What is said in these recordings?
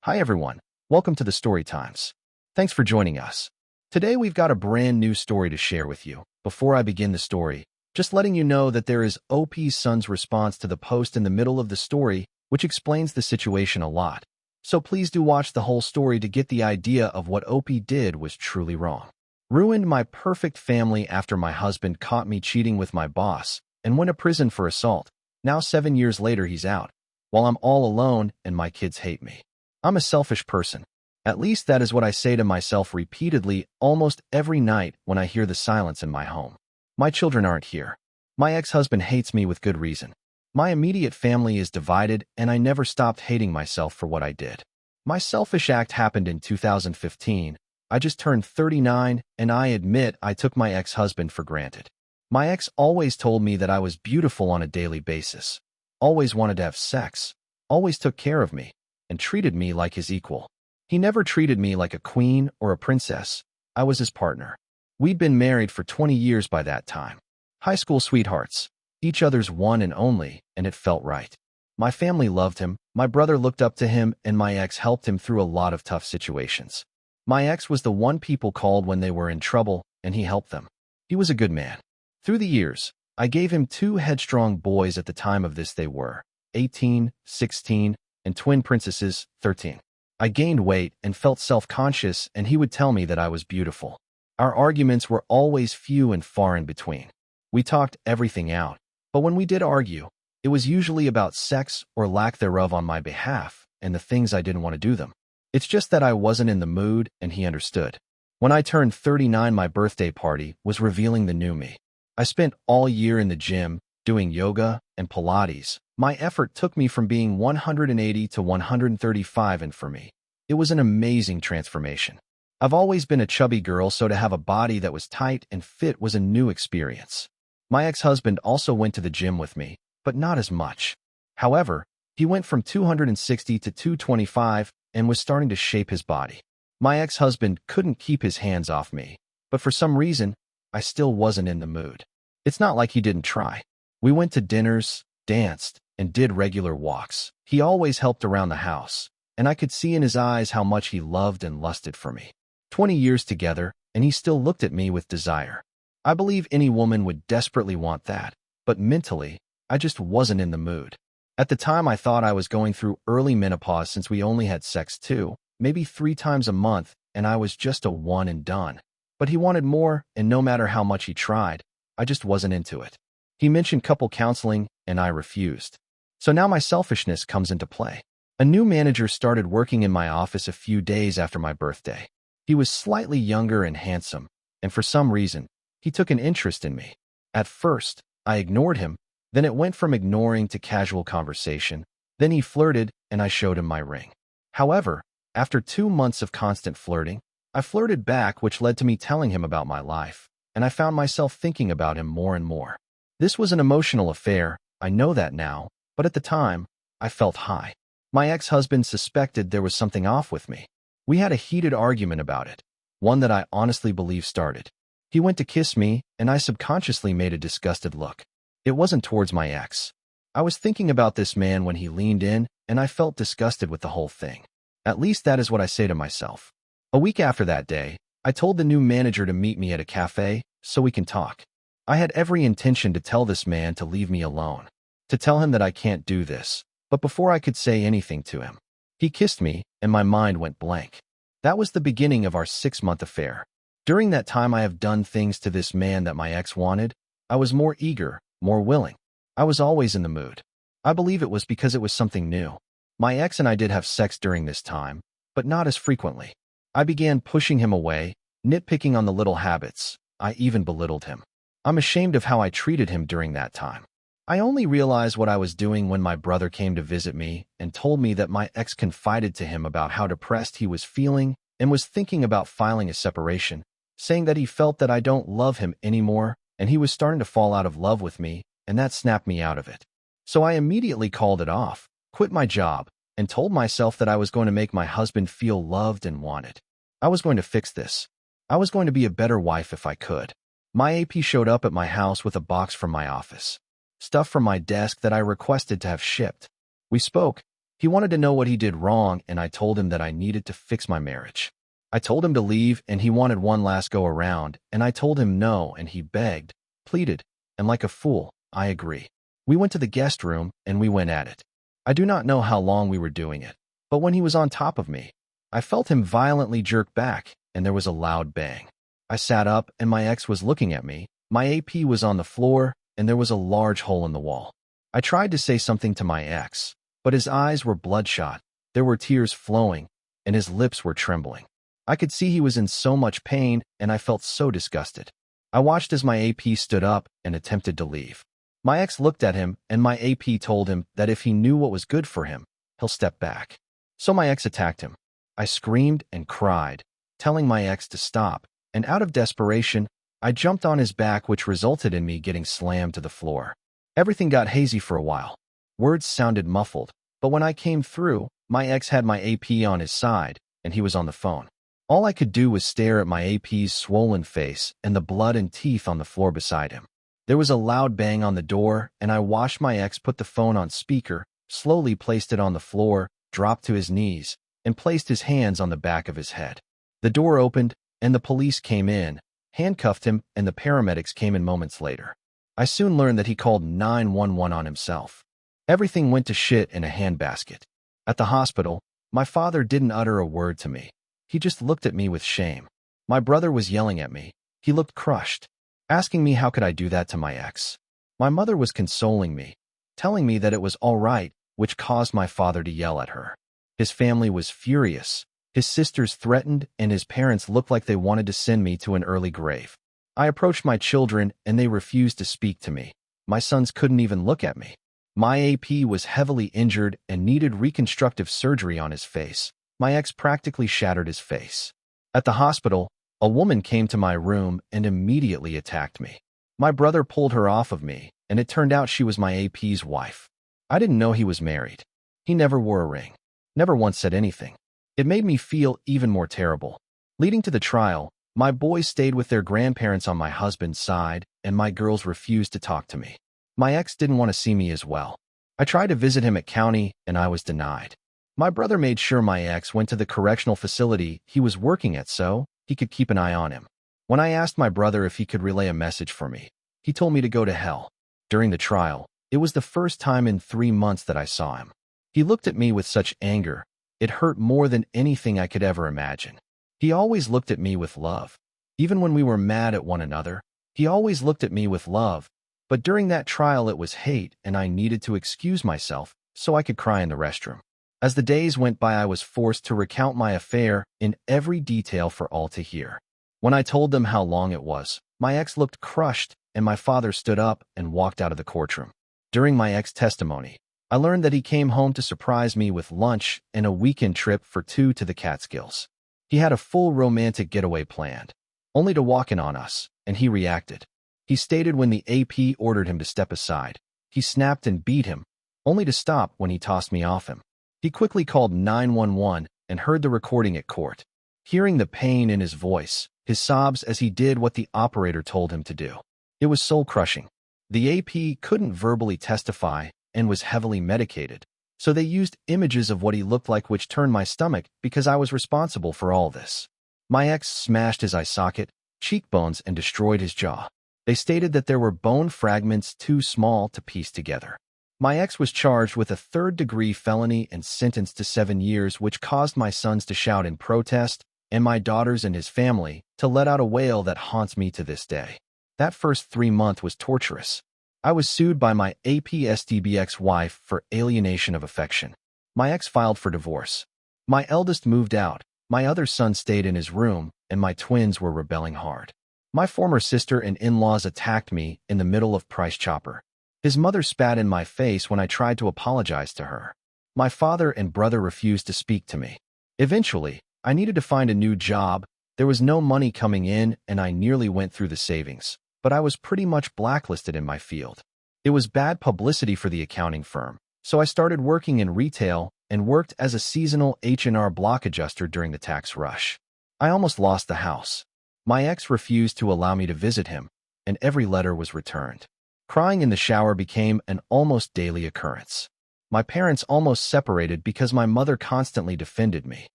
Hi everyone, welcome to the Story Times. Thanks for joining us. Today we've got a brand new story to share with you. Before I begin the story, just letting you know that there is OP's son's response to the post in the middle of the story, which explains the situation a lot. So please do watch the whole story to get the idea of what OP did was truly wrong. Ruined my perfect family after my husband caught me cheating with my boss and went to prison for assault. Now 7 years later he's out, while I'm all alone and my kids hate me. I'm a selfish person. At least that is what I say to myself repeatedly almost every night when I hear the silence in my home. My children aren't here. My ex-husband hates me with good reason. My immediate family is divided and I never stopped hating myself for what I did. My selfish act happened in 2015. I just turned 39 and I admit I took my ex-husband for granted. My ex always told me that I was beautiful on a daily basis, always wanted to have sex, always took care of me, and treated me like his equal. He never treated me like a queen or a princess. I was his partner. We'd been married for 20 years by that time. High school sweethearts, each other's one and only, and it felt right. My family loved him, my brother looked up to him, and my ex helped him through a lot of tough situations. My ex was the one people called when they were in trouble, and he helped them. He was a good man. Through the years, I gave him 2 headstrong boys at the time of this. They were 18, 16, and twin princesses, 13. I gained weight and felt self-conscious, and he would tell me that I was beautiful. Our arguments were always few and far in between. We talked everything out, but when we did argue, it was usually about sex or lack thereof on my behalf and the things I didn't want to do them. It's just that I wasn't in the mood, and he understood. When I turned 39, my birthday party was revealing the new me. I spent all year in the gym, doing yoga and Pilates. My effort took me from being 180 to 135, and for me, it was an amazing transformation. I've always been a chubby girl, so to have a body that was tight and fit was a new experience. My ex-husband also went to the gym with me, but not as much. However, he went from 260 to 225 and was starting to shape his body. My ex-husband couldn't keep his hands off me, but for some reason, I still wasn't in the mood. It's not like he didn't try. We went to dinners, danced, and did regular walks. He always helped around the house, and I could see in his eyes how much he loved and lusted for me. 20 years together, and he still looked at me with desire. I believe any woman would desperately want that, but mentally, I just wasn't in the mood. At the time, I thought I was going through early menopause since we only had sex 2, maybe 3 times a month, and I was just a one and done. But he wanted more, and no matter how much he tried, I just wasn't into it. He mentioned couple counseling, and I refused. So now my selfishness comes into play. A new manager started working in my office a few days after my birthday. He was slightly younger and handsome, and for some reason, he took an interest in me. At first, I ignored him, then it went from ignoring to casual conversation. Then he flirted, and I showed him my ring. However, after 2 months of constant flirting, I flirted back, which led to me telling him about my life, and I found myself thinking about him more and more. This was an emotional affair, I know that now, but at the time, I felt high. My ex-husband suspected there was something off with me. We had a heated argument about it, one that I honestly believe started. He went to kiss me, and I subconsciously made a disgusted look. It wasn't towards my ex. I was thinking about this man when he leaned in, and I felt disgusted with the whole thing. At least that is what I say to myself. A week after that day, I told the new manager to meet me at a cafe so we can talk. I had every intention to tell this man to leave me alone, to tell him that I can't do this, but before I could say anything to him, he kissed me, and my mind went blank. That was the beginning of our 6-month affair. During that time, I have done things to this man that my ex wanted. I was more eager, more willing. I was always in the mood. I believe it was because it was something new. My ex and I did have sex during this time, but not as frequently. I began pushing him away, nitpicking on the little habits. I even belittled him. I'm ashamed of how I treated him during that time. I only realized what I was doing when my brother came to visit me and told me that my ex confided to him about how depressed he was feeling and was thinking about filing a separation, saying that he felt that I don't love him anymore and he was starting to fall out of love with me, and that snapped me out of it. So I immediately called it off, quit my job, and told myself that I was going to make my husband feel loved and wanted. I was going to fix this. I was going to be a better wife if I could. My AP showed up at my house with a box from my office. Stuff from my desk that I requested to have shipped. We spoke, He wanted to know what he did wrong, and I told him that I needed to fix my marriage. I told him to leave, and he wanted one last go around, and I told him no, and he begged, pleaded, and like a fool, I agree. We went to the guest room, and we went at it. I do not know how long we were doing it, but when he was on top of me, I felt him violently jerk back, and there was a loud bang. I sat up, and my ex was looking at me. My AP was on the floor, and there was a large hole in the wall. I tried to say something to my ex, but his eyes were bloodshot, there were tears flowing, and his lips were trembling. I could see he was in so much pain, and I felt so disgusted. I watched as my AP stood up and attempted to leave. My ex looked at him, and my AP told him that if he knew what was good for him, he'll step back. So my ex attacked him. I screamed and cried, telling my ex to stop, and out of desperation, I jumped on his back, which resulted in me getting slammed to the floor. Everything got hazy for a while. Words sounded muffled, but when I came through, my ex had my AP on his side, and he was on the phone. All I could do was stare at my AP's swollen face and the blood and teeth on the floor beside him. There was a loud bang on the door, and I watched my ex put the phone on speaker, slowly placed it on the floor, dropped to his knees, and placed his hands on the back of his head. The door opened, and the police came in, handcuffed him, and the paramedics came in moments later. I soon learned that he called 911 on himself. Everything went to shit in a handbasket. At the hospital, my father didn't utter a word to me. He just looked at me with shame. My brother was yelling at me. He looked crushed, asking me how could I do that to my ex. My mother was consoling me, telling me that it was all right, which caused my father to yell at her. His family was furious. His sisters threatened, and his parents looked like they wanted to send me to an early grave. I approached my children, and they refused to speak to me. My sons couldn't even look at me. My AP was heavily injured and needed reconstructive surgery on his face. My ex practically shattered his face. At the hospital, a woman came to my room and immediately attacked me. My brother pulled her off of me, and it turned out she was my AP's wife. I didn't know he was married. He never wore a ring, never once said anything. It made me feel even more terrible. Leading to the trial, my boys stayed with their grandparents on my husband's side, and my girls refused to talk to me. My ex didn't want to see me as well. I tried to visit him at county, and I was denied. My brother made sure my ex went to the correctional facility he was working at so he could keep an eye on him. When I asked my brother if he could relay a message for me, he told me to go to hell. During the trial, it was the first time in 3 months that I saw him. He looked at me with such anger. It hurt more than anything I could ever imagine. He always looked at me with love. Even when we were mad at one another, he always looked at me with love. But during that trial it was hate, and I needed to excuse myself so I could cry in the restroom. As the days went by, I was forced to recount my affair in every detail for all to hear. When I told them how long it was, my ex looked crushed, and my father stood up and walked out of the courtroom. During my ex testimony, I learned that he came home to surprise me with lunch and a weekend trip for 2 to the Catskills. He had a full romantic getaway planned, only to walk in on us, and he reacted. He stated when the AP ordered him to step aside, he snapped and beat him, only to stop when he tossed me off him. He quickly called 911 and heard the recording at court. Hearing the pain in his voice, his sobs as he did what the operator told him to do. It was soul-crushing. The AP couldn't verbally testify and was heavily medicated, so they used images of what he looked like, which turned my stomach because I was responsible for all this. My ex smashed his eye socket, cheekbones, and destroyed his jaw. They stated that there were bone fragments too small to piece together. My ex was charged with a 3rd-degree felony and sentenced to 7 years, which caused my sons to shout in protest, and my daughters and his family to let out a wail that haunts me to this day. That first 3 months was torturous. I was sued by my APSTB ex-wife for alienation of affection. My ex filed for divorce. My eldest moved out, my other son stayed in his room, and my twins were rebelling hard. My former sister and in-laws attacked me in the middle of Price Chopper. His mother spat in my face when I tried to apologize to her. My father and brother refused to speak to me. Eventually, I needed to find a new job. There was no money coming in, and I nearly went through the savings, but I was pretty much blacklisted in my field. It was bad publicity for the accounting firm, so I started working in retail and worked as a seasonal H&R Block adjuster during the tax rush. I almost lost the house. My ex refused to allow me to visit him, and every letter was returned. Crying in the shower became an almost daily occurrence. My parents almost separated because my mother constantly defended me.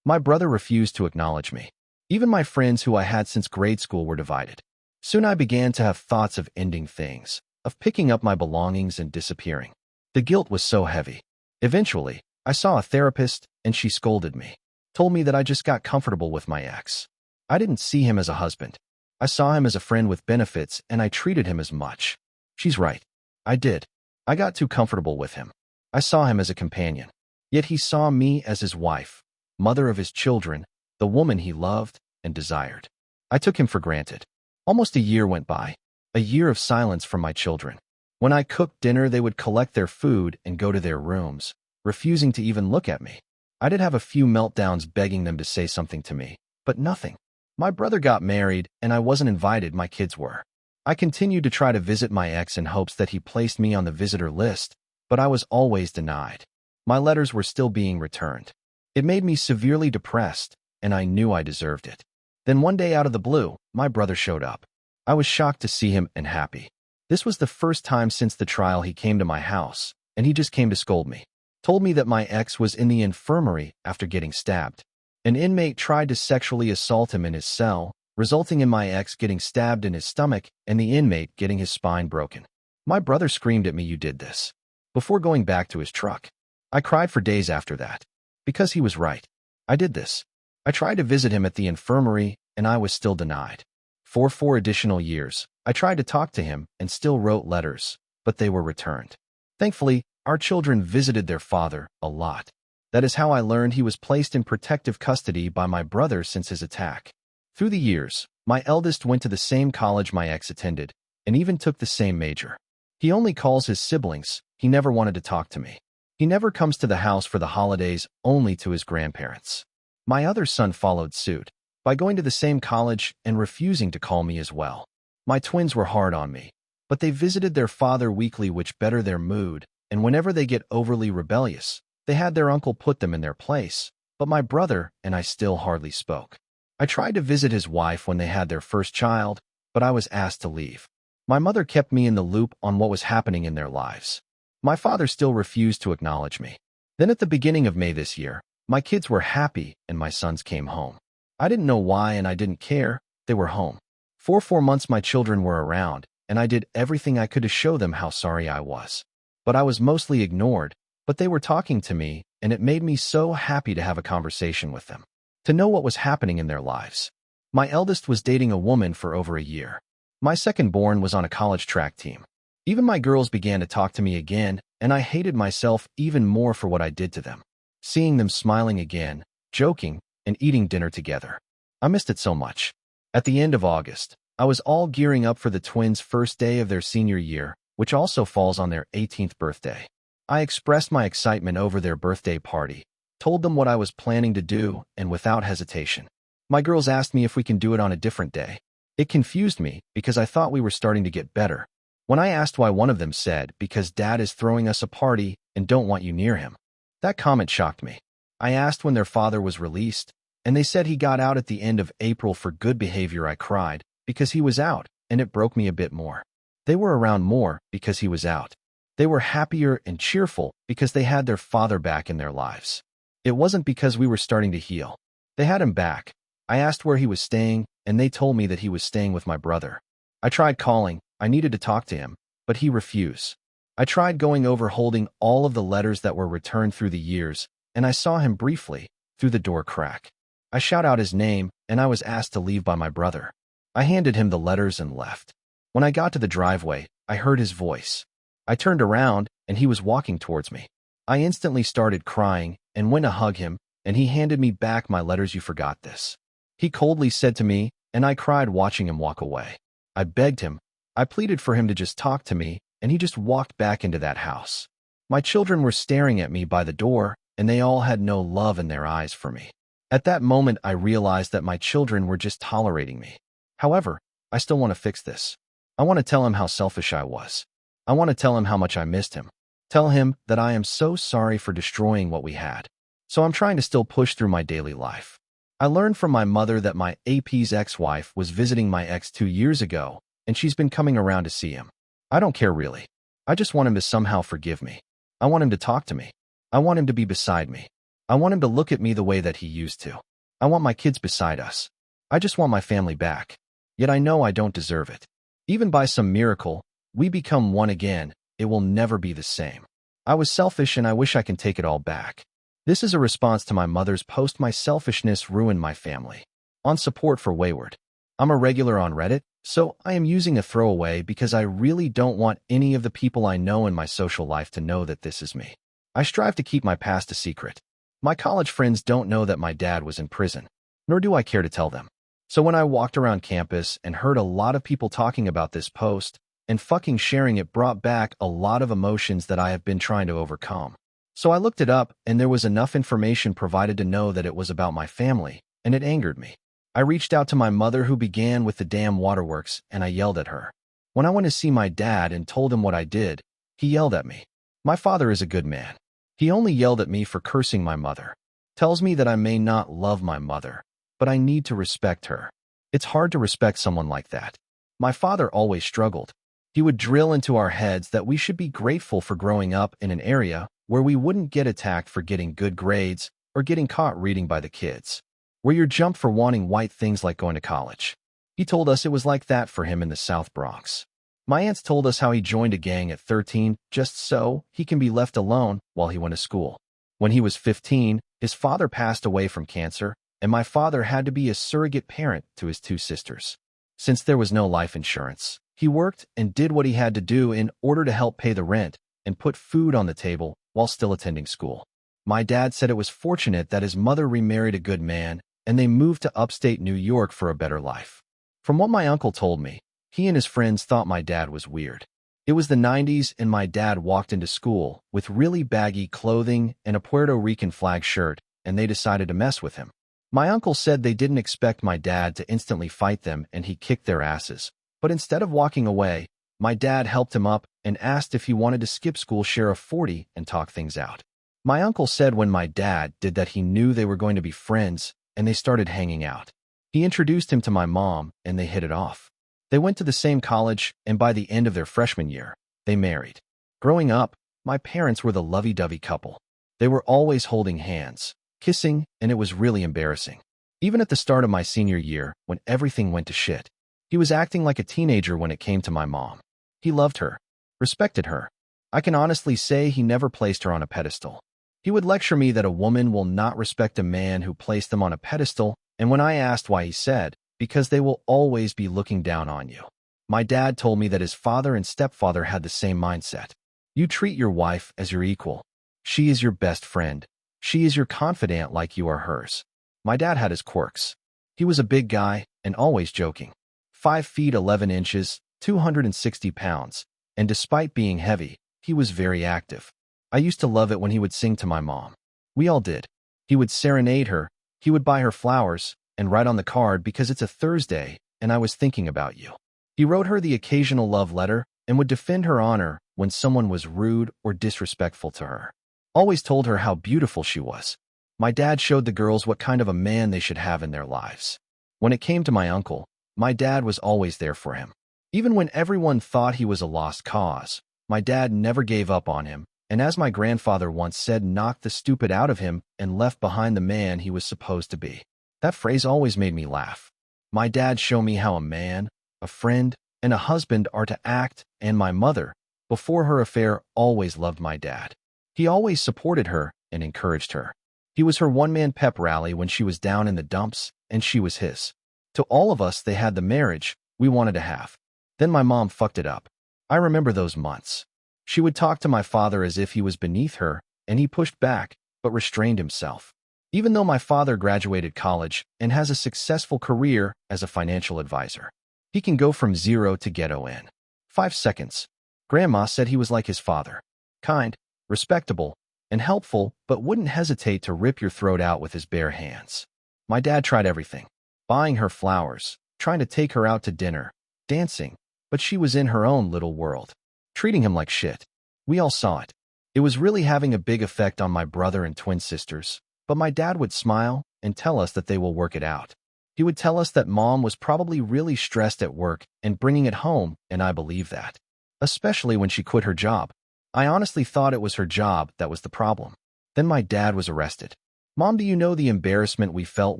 My brother refused to acknowledge me. Even my friends who I had since grade school were divided. Soon I began to have thoughts of ending things, of picking up my belongings and disappearing. The guilt was so heavy. Eventually, I saw a therapist and she scolded me, told me that I just got comfortable with my ex. I didn't see him as a husband. I saw him as a friend with benefits and I treated him as much. She's right. I did. I got too comfortable with him. I saw him as a companion. Yet he saw me as his wife, mother of his children, the woman he loved and desired. I took him for granted. Almost a year went by, a year of silence from my children. When I cooked dinner, they would collect their food and go to their rooms, refusing to even look at me. I did have a few meltdowns begging them to say something to me, but nothing. My brother got married and I wasn't invited, my kids were. I continued to try to visit my ex in hopes that he placed me on the visitor list, but I was always denied. My letters were still being returned. It made me severely depressed, and I knew I deserved it. Then one day out of the blue, my brother showed up. I was shocked to see him and happy. This was the first time since the trial he came to my house, and he just came to scold me. Told me that my ex was in the infirmary after getting stabbed. An inmate tried to sexually assault him in his cell, resulting in my ex getting stabbed in his stomach and the inmate getting his spine broken. My brother screamed at me, "You did this," before going back to his truck. I cried for days after that. Because he was right. I did this. I tried to visit him at the infirmary, and I was still denied. For 4 additional years, I tried to talk to him and still wrote letters, but they were returned. Thankfully, our children visited their father a lot. That is how I learned he was placed in protective custody by my brother since his attack. Through the years, my eldest went to the same college my ex attended, and even took the same major. He only calls his siblings. He never wanted to talk to me. He never comes to the house for the holidays, only to his grandparents. My other son followed suit, by going to the same college and refusing to call me as well. My twins were hard on me, but they visited their father weekly, which bettered their mood, and whenever they get overly rebellious, they had their uncle put them in their place, but my brother and I still hardly spoke. I tried to visit his wife when they had their first child, but I was asked to leave. My mother kept me in the loop on what was happening in their lives. My father still refused to acknowledge me. Then at the beginning of May this year, my kids were happy and my sons came home. I didn't know why and I didn't care. They were home. For 4 months my children were around, and I did everything I could to show them how sorry I was. But I was mostly ignored, but they were talking to me, and it made me so happy to have a conversation with them, to know what was happening in their lives. My eldest was dating a woman for over a year. My second-born was on a college track team. Even my girls began to talk to me again, and I hated myself even more for what I did to them. Seeing them smiling again, joking, and eating dinner together. I missed it so much. At the end of August, I was all gearing up for the twins' first day of their senior year, which also falls on their 18th birthday. I expressed my excitement over their birthday party, told them what I was planning to do, and without hesitation. My girls asked me if we can do it on a different day. It confused me because I thought we were starting to get better. When I asked why, one of them said, "Because Dad is throwing us a party and don't want you near him." That comment shocked me. I asked when their father was released, and they said he got out at the end of April for good behavior. I cried because he was out, and it broke me a bit more. They were around more because he was out. They were happier and cheerful because they had their father back in their lives. It wasn't because we were starting to heal. They had him back. I asked where he was staying, and they told me that he was staying with my brother. I tried calling. I needed to talk to him, but he refused. I tried going over holding all of the letters that were returned through the years, and I saw him briefly through the door crack. I shout out his name, and I was asked to leave by my brother. I handed him the letters and left. When I got to the driveway, I heard his voice. I turned around, and he was walking towards me. I instantly started crying and went to hug him, and he handed me back my letters. "You forgot this," he coldly said to me, and I cried watching him walk away. I begged him. I pleaded for him to just talk to me, and he just walked back into that house. My children were staring at me by the door, and they all had no love in their eyes for me. At that moment, I realized that my children were just tolerating me. However, I still want to fix this. I want to tell him how selfish I was. I want to tell him how much I missed him. Tell him that I am so sorry for destroying what we had. So I'm trying to still push through my daily life. I learned from my mother that my AP's ex-wife was visiting my ex 2 years ago, and she's been coming around to see him. I don't care really. I just want him to somehow forgive me. I want him to talk to me. I want him to be beside me. I want him to look at me the way that he used to. I want my kids beside us. I just want my family back. Yet I know I don't deserve it. Even by some miracle, we become one again, it will never be the same. I was selfish and I wish I can take it all back. This is a response to my mother's post "My selfishness ruined my family" on support for Wayward. I'm a regular on Reddit, so I am using a throwaway because I really don't want any of the people I know in my social life to know that this is me. I strive to keep my past a secret. My college friends don't know that my dad was in prison, nor do I care to tell them. So when I walked around campus and heard a lot of people talking about this post and fucking sharing it, brought back a lot of emotions that I have been trying to overcome. So I looked it up and there was enough information provided to know that it was about my family, and it angered me. I reached out to my mother, who began with the damn waterworks, and I yelled at her. When I went to see my dad and told him what I did, he yelled at me. My father is a good man. He only yelled at me for cursing my mother. Tells me that I may not love my mother, but I need to respect her. It's hard to respect someone like that. My father always struggled. He would drill into our heads that we should be grateful for growing up in an area where we wouldn't get attacked for getting good grades or getting caught reading by the kids, where you're jumped for wanting white things like going to college. He told us it was like that for him in the South Bronx. My aunts told us how he joined a gang at 13 just so he can be left alone while he went to school. When he was 15, his father passed away from cancer, and my father had to be a surrogate parent to his two sisters. Since there was no life insurance, he worked and did what he had to do in order to help pay the rent and put food on the table while still attending school. My dad said it was fortunate that his mother remarried a good man and they moved to upstate New York for a better life. From what my uncle told me, he and his friends thought my dad was weird. It was the 90s and my dad walked into school with really baggy clothing and a Puerto Rican flag shirt, and they decided to mess with him. My uncle said they didn't expect my dad to instantly fight them and he kicked their asses. But instead of walking away, my dad helped him up and asked if he wanted to skip school, share a 40, and talk things out. My uncle said when my dad did that, he knew they were going to be friends, and they started hanging out. He introduced him to my mom, and they hit it off. They went to the same college, and by the end of their freshman year, they married. Growing up, my parents were the lovey-dovey couple. They were always holding hands, kissing, and it was really embarrassing. Even at the start of my senior year, when everything went to shit, he was acting like a teenager when it came to my mom. He loved her, respected her. I can honestly say he never placed her on a pedestal. He would lecture me that a woman will not respect a man who placed them on a pedestal, and when I asked why, he said, because they will always be looking down on you. My dad told me that his father and stepfather had the same mindset. You treat your wife as your equal. She is your best friend. She is your confidant like you are hers. My dad had his quirks. He was a big guy and always joking. 5 feet 11 inches, 260 pounds, and despite being heavy, he was very active. I used to love it when he would sing to my mom. We all did. He would serenade her, he would buy her flowers, and write on the card, because it's a Thursday, and I was thinking about you. He wrote her the occasional love letter and would defend her honor when someone was rude or disrespectful to her. Always told her how beautiful she was. My dad showed the girls what kind of a man they should have in their lives. When it came to my uncle, my dad was always there for him. Even when everyone thought he was a lost cause, my dad never gave up on him, and as my grandfather once said, knocked the stupid out of him and left behind the man he was supposed to be. That phrase always made me laugh. My dad showed me how a man, a friend, and a husband are to act, and my mother, before her affair, always loved my dad. He always supported her and encouraged her. He was her one-man pep rally when she was down in the dumps, and she was his. To all of us, they had the marriage we wanted to have. Then my mom fucked it up. I remember those months. She would talk to my father as if he was beneath her, and he pushed back, but restrained himself. Even though my father graduated college and has a successful career as a financial advisor, he can go from zero to ghetto in 5 seconds. Grandma said he was like his father. Kind, respectable, and helpful, but wouldn't hesitate to rip your throat out with his bare hands. My dad tried everything. Buying her flowers, trying to take her out to dinner, dancing, but she was in her own little world, treating him like shit. We all saw it. It was really having a big effect on my brother and twin sisters, but my dad would smile and tell us that they will work it out. He would tell us that mom was probably really stressed at work and bringing it home, and I believe that. Especially when she quit her job. I honestly thought it was her job that was the problem. Then my dad was arrested. Mom, do you know the embarrassment we felt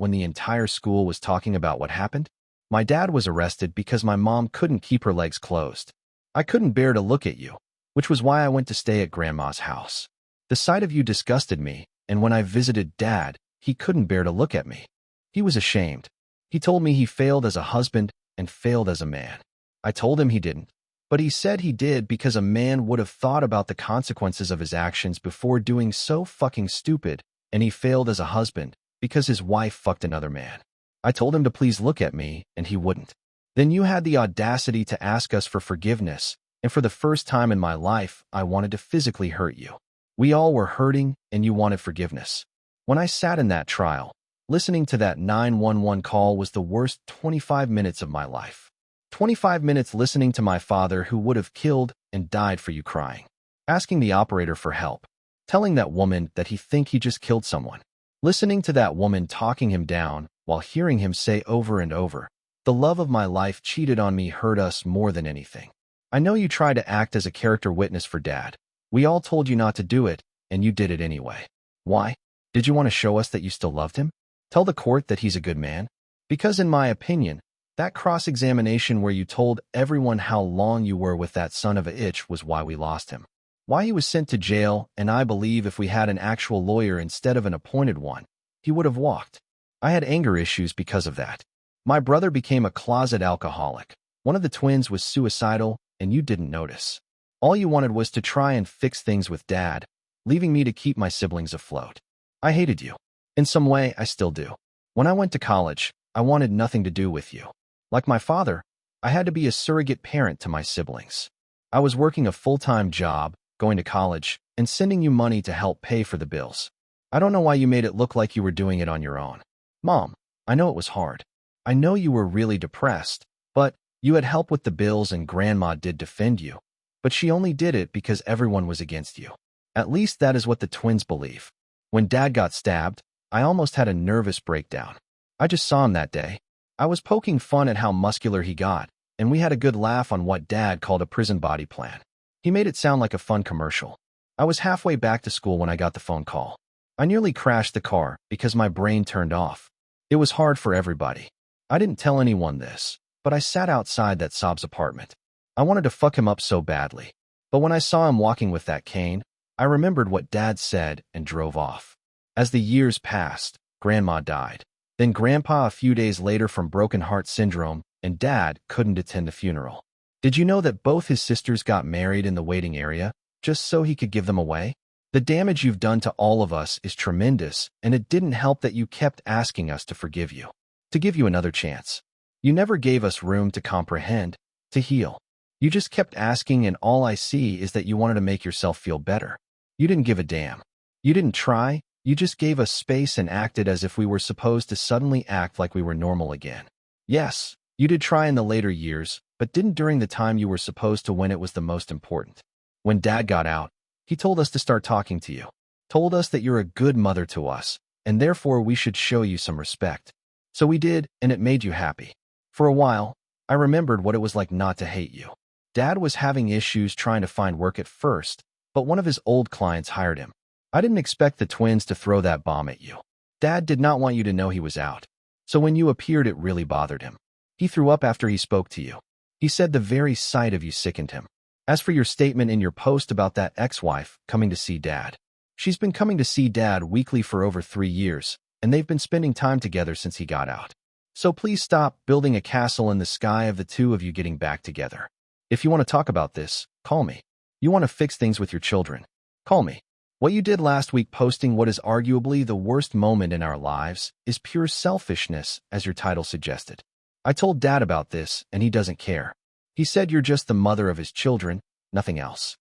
when the entire school was talking about what happened? My dad was arrested because my mom couldn't keep her legs closed. I couldn't bear to look at you, which was why I went to stay at Grandma's house. The sight of you disgusted me, and when I visited Dad, he couldn't bear to look at me. He was ashamed. He told me he failed as a husband and failed as a man. I told him he didn't, but he said he did because a man would have thought about the consequences of his actions before doing so fucking stupid, and he failed as a husband because his wife fucked another man. I told him to please look at me, and he wouldn't. Then you had the audacity to ask us for forgiveness, and for the first time in my life, I wanted to physically hurt you. We all were hurting, and you wanted forgiveness. When I sat in that trial, listening to that 911 call was the worst 25 minutes of my life. 25 minutes listening to my father who would have killed and died for you crying. Asking the operator for help. Telling that woman that he just killed someone. Listening to that woman talking him down while hearing him say over and over, "The love of my life cheated on me," hurt us more than anything. I know you tried to act as a character witness for Dad. We all told you not to do it, and you did it anyway. Why? Did you want to show us that you still loved him? Tell the court that he's a good man? Because in my opinion, that cross-examination where you told everyone how long you were with that son of a bitch was why we lost him. Why he was sent to jail, and I believe if we had an actual lawyer instead of an appointed one, he would have walked. I had anger issues because of that. My brother became a closet alcoholic. One of the twins was suicidal, and you didn't notice. All you wanted was to try and fix things with Dad, leaving me to keep my siblings afloat. I hated you. In some way, I still do. When I went to college, I wanted nothing to do with you. Like my father, I had to be a surrogate parent to my siblings. I was working a full-time job, going to college, and sending you money to help pay for the bills. I don't know why you made it look like you were doing it on your own. Mom, I know it was hard. I know you were really depressed, but you had help with the bills and Grandma did defend you. But she only did it because everyone was against you. At least that is what the twins believe. When Dad got stabbed, I almost had a nervous breakdown. I just saw him that day. I was poking fun at how muscular he got, and we had a good laugh on what Dad called a prison body plan. He made it sound like a fun commercial. I was halfway back to school when I got the phone call. I nearly crashed the car because my brain turned off. It was hard for everybody. I didn't tell anyone this, but I sat outside that Sob's apartment. I wanted to fuck him up so badly. But when I saw him walking with that cane, I remembered what Dad said and drove off. As the years passed, Grandma died. Then Grandpa a few days later from broken heart syndrome, and Dad couldn't attend the funeral. Did you know that both his sisters got married in the waiting area, just so he could give them away? The damage you've done to all of us is tremendous, and it didn't help that you kept asking us to forgive you, to give you another chance. You never gave us room to comprehend, to heal. You just kept asking, and all I see is that you wanted to make yourself feel better. You didn't give a damn. You didn't try, you just gave us space and acted as if we were supposed to suddenly act like we were normal again. Yes, you did try in the later years, but didn't during the time you were supposed to when it was the most important. When Dad got out, he told us to start talking to you, told us that you're a good mother to us, and therefore we should show you some respect. So we did, and it made you happy. For a while, I remembered what it was like not to hate you. Dad was having issues trying to find work at first, but one of his old clients hired him. I didn't expect the twins to throw that bomb at you. Dad did not want you to know he was out. So when you appeared, it really bothered him. He threw up after he spoke to you. He said the very sight of you sickened him. As for your statement in your post about that ex-wife coming to see Dad, she's been coming to see Dad weekly for over 3 years, and they've been spending time together since he got out. So please stop building a castle in the sky of the two of you getting back together. If you want to talk about this, call me. You want to fix things with your children, call me. What you did last week posting what is arguably the worst moment in our lives is pure selfishness, as your title suggested. I told Dad about this, and he doesn't care. He said you're just the mother of his children, nothing else.